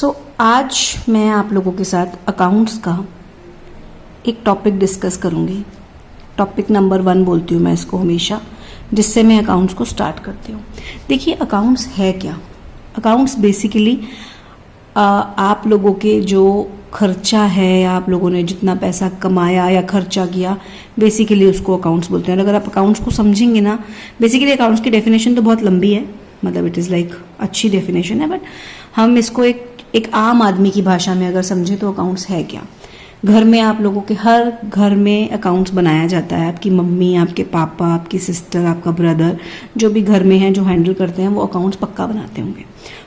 आज मैं आप लोगों के साथ अकाउंट्स का एक टॉपिक डिस्कस करूंगी। टॉपिक नंबर 1 बोलती हूँ मैं इसको हमेशा, जिससे मैं अकाउंट्स को स्टार्ट करती हूँ। देखिए, अकाउंट्स है क्या? अकाउंट्स बेसिकली आप लोगों के जो खर्चा है, या आप लोगों ने जितना पैसा कमाया या खर्चा किया, बेसिकली उसको अकाउंट्स बोलते हैं। और अगर आप अकाउंट्स को समझेंगे ना, बेसिकली अकाउंट्स की डेफिनेशन तो बहुत लंबी है, मतलब इट इज़ लाइक अच्छी डेफिनेशन है, बट हम इसको एक आम आदमी की भाषा में अगर समझें तो अकाउंट्स है क्या। घर में आप लोगों के हर घर में अकाउंट्स बनाया जाता है। आपकी मम्मी, आपके पापा, आपकी सिस्टर, आपका ब्रदर, जो भी घर में हैं, जो हैंडल करते हैं, वो अकाउंट्स पक्का बनाते होंगे।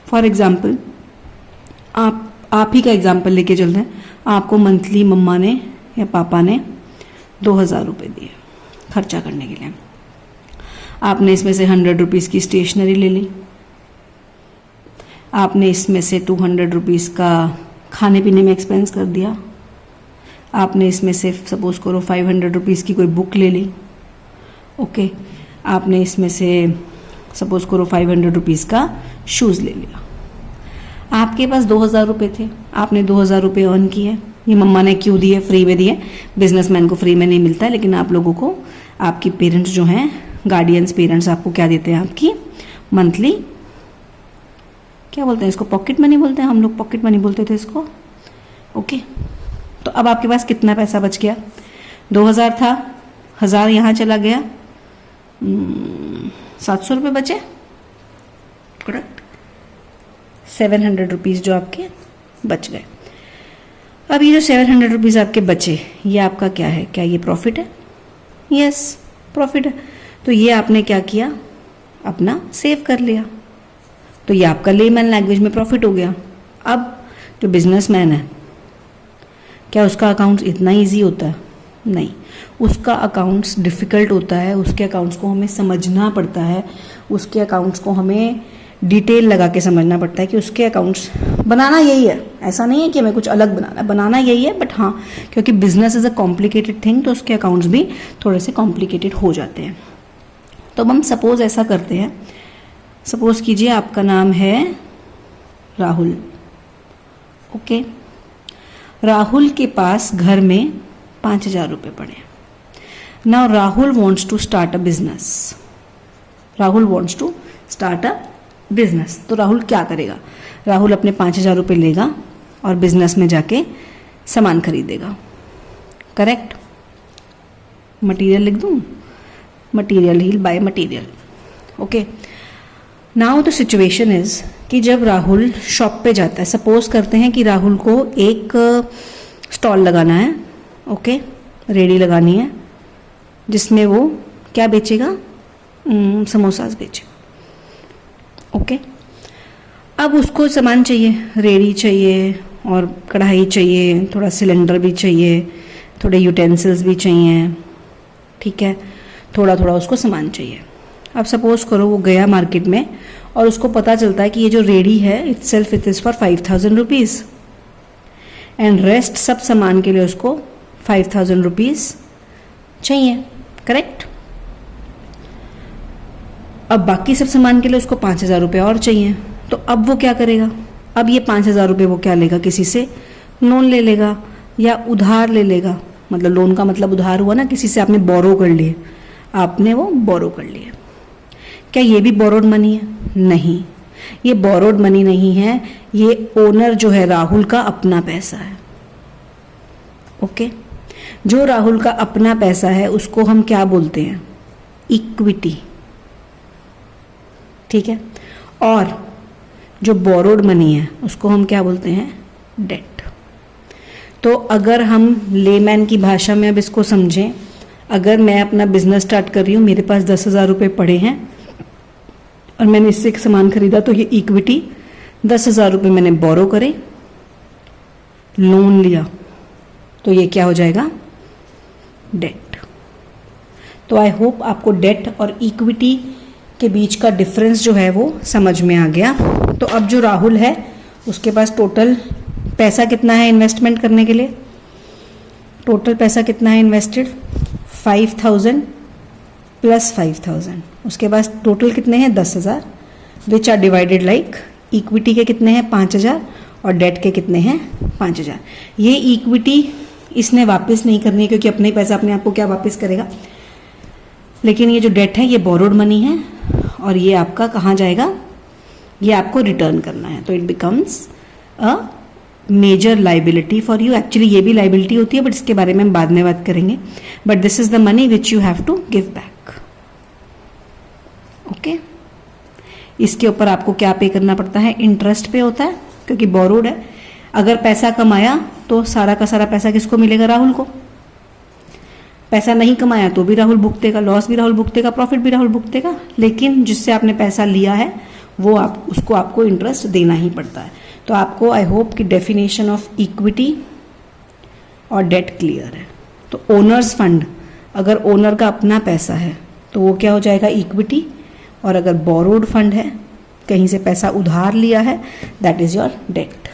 फॉर एग्जाम्पल, आप ही का एग्जाम्पल लेके चलते हैं। आपको मंथली मम्मा ने या पापा ने 2000 रुपये दिए खर्चा करने के लिए। आपने इसमें से 100 रुपीज़ की स्टेशनरी ले ली। आपने इसमें से 200 रुपीज़ का खाने पीने में एक्सपेंस कर दिया। आपने इसमें से सपोज करो 500 रुपीज़ की कोई बुक ले ली। ओके, आपने इसमें से सपोज करो 500 रुपीज़ का शूज़ ले लिया। आपके पास 2000 रुपये थे, आपने 2000 रुपये अर्न किए। ये मम्मा ने क्यों दिए? फ्री में दिए। बिजनेसमैन को फ्री में नहीं मिलता है, लेकिन आप लोगों को आपकी पेरेंट्स जो हैं, गार्डियंस पेरेंट्स, आपको क्या देते हैं? आपकी मंथली, क्या बोलते हैं इसको? पॉकेट मनी बोलते हैं। हम लोग पॉकेट मनी बोलते थे इसको। ओके, तो अब आपके पास कितना पैसा बच गया? 2000 था, 1000 यहाँ चला गया, 700 रुपये बचे। करेक्ट, 700 रुपीज़ जो आपके बच गए। अब ये जो 700 रुपीज़ आपके बचे, ये आपका क्या है? क्या ये प्रॉफिट है? यस, प्रॉफिट है। तो ये आपने क्या किया? अपना सेव कर लिया। तो ये आपका लेमैन लैंग्वेज में प्रॉफिट हो गया। अब जो बिजनेसमैन है, क्या उसका अकाउंट्स इतना इजी होता है? नहीं, उसका अकाउंट्स डिफ़िकल्ट होता है। उसके अकाउंट्स को हमें समझना पड़ता है। उसके अकाउंट्स को हमें डिटेल लगा के समझना पड़ता है कि उसके अकाउंट्स बनाना यही है। ऐसा नहीं है कि हमें कुछ अलग बनाना यही है, बट हाँ, क्योंकि business is a complicated thing, तो उसके अकाउंट्स भी थोड़े से कॉम्प्लिकेटेड हो जाते हैं। तो हम सपोज ऐसा करते हैं, सपोज कीजिए आपका नाम है राहुल। ओके, राहुल के पास घर में 5000 रुपये पड़े। Now Rahul wants to start a business. Rahul wants to start a business. तो राहुल क्या करेगा? राहुल अपने 5000 रुपये लेगा और बिजनेस में जाके सामान खरीदेगा। करेक्ट? मटीरियल लिख दूँ? Material, he buy material. Okay, now the situation is कि जब राहुल शॉप पे जाता है, सपोज करते हैं कि राहुल को एक स्टॉल लगाना है। ओके, रेडी लगानी है, जिसमें वो क्या बेचेगा? समोसास बेचेगा। ओके, अब उसको सामान चाहिए, रेडी चाहिए, और कढ़ाई चाहिए, थोड़ा सिलेंडर भी चाहिए, थोड़े यूटेंसिल्स भी चाहिए। ठीक है, थोड़ा थोड़ा उसको सामान चाहिए। अब सपोज करो वो गया मार्केट में और उसको पता चलता है कि ये जो रेडी है, itself it is for 5000 rupees, and rest सब सामान के लिए उसको 5000 रुपीज़ चाहिए। करेक्ट? अब बाकी सब सामान के लिए उसको 5000 रुपये और चाहिए। तो अब वो क्या करेगा? अब ये 5000 रुपये वो क्या लेगा? किसी से लोन ले लेगा या उधार ले लेगा। मतलब लोन का मतलब उधार हुआ ना, किसी से आपने बोरो कर लिए, आपने वो बोरो कर लिए। क्या ये भी बोरोड मनी है? नहीं, ये बोरोड मनी नहीं है। ये ओनर जो है राहुल का अपना पैसा है। ओके, जो राहुल का अपना पैसा है उसको हम क्या बोलते हैं? इक्विटी। ठीक है, और जो बोरोड मनी है उसको हम क्या बोलते हैं? डेट। तो अगर हम लेमैन की भाषा में अब इसको समझें, अगर मैं अपना बिजनेस स्टार्ट कर रही हूँ, मेरे पास 10,000 रुपये पड़े हैं और मैंने इससे एक सामान खरीदा, तो ये इक्विटी 10,000 रुपये मैंने बोरो करे, लोन लिया, तो ये क्या हो जाएगा? डेट। तो आई होप आपको डेट और इक्विटी के बीच का डिफरेंस जो है वो समझ में आ गया। तो अब जो राहुल है उसके पास टोटल पैसा कितना है इन्वेस्टमेंट करने के लिए? टोटल पैसा कितना है इन्वेस्टेड? 5000 प्लस 5000। उसके पास टोटल कितने हैं? 10,000, which are divided like equity के कितने हैं? 5000, और डेट के कितने हैं 5,000। ये इक्विटी इसने वापस नहीं करनी है क्योंकि अपने ही पैसा अपने आप को क्या वापस करेगा, लेकिन ये जो डेट है ये बोरोड मनी है और ये आपका कहाँ जाएगा, ये आपको रिटर्न करना है। तो it becomes a major liability for you. Actually ये भी लाइबिलिटी होती है बट इसके बारे में हम बाद में बात करेंगे। But this is the money which you have to give back. Okay, इसके ऊपर आपको क्या पे करना पड़ता है, इंटरेस्ट पे होता है क्योंकि बोरोड है। अगर पैसा कमाया तो सारा का सारा पैसा किसको मिलेगा, राहुल को। पैसा नहीं कमाया तो भी राहुल भुगतेगा, लॉस भी राहुल भुगतेगा, प्रॉफिट भी राहुल भुगतेगा, लेकिन जिससे आपने पैसा लिया है वो उसको आपको इंटरेस्ट देना ही पड़ता है। तो आपको आई होप कि डेफिनेशन ऑफ इक्विटी और डेट क्लियर है। तो ओनर्स फंड, अगर ओनर का अपना पैसा है तो वो क्या हो जाएगा, इक्विटी, और अगर बोरोड फंड है, कहीं से पैसा उधार लिया है, दैट इज योर डेट।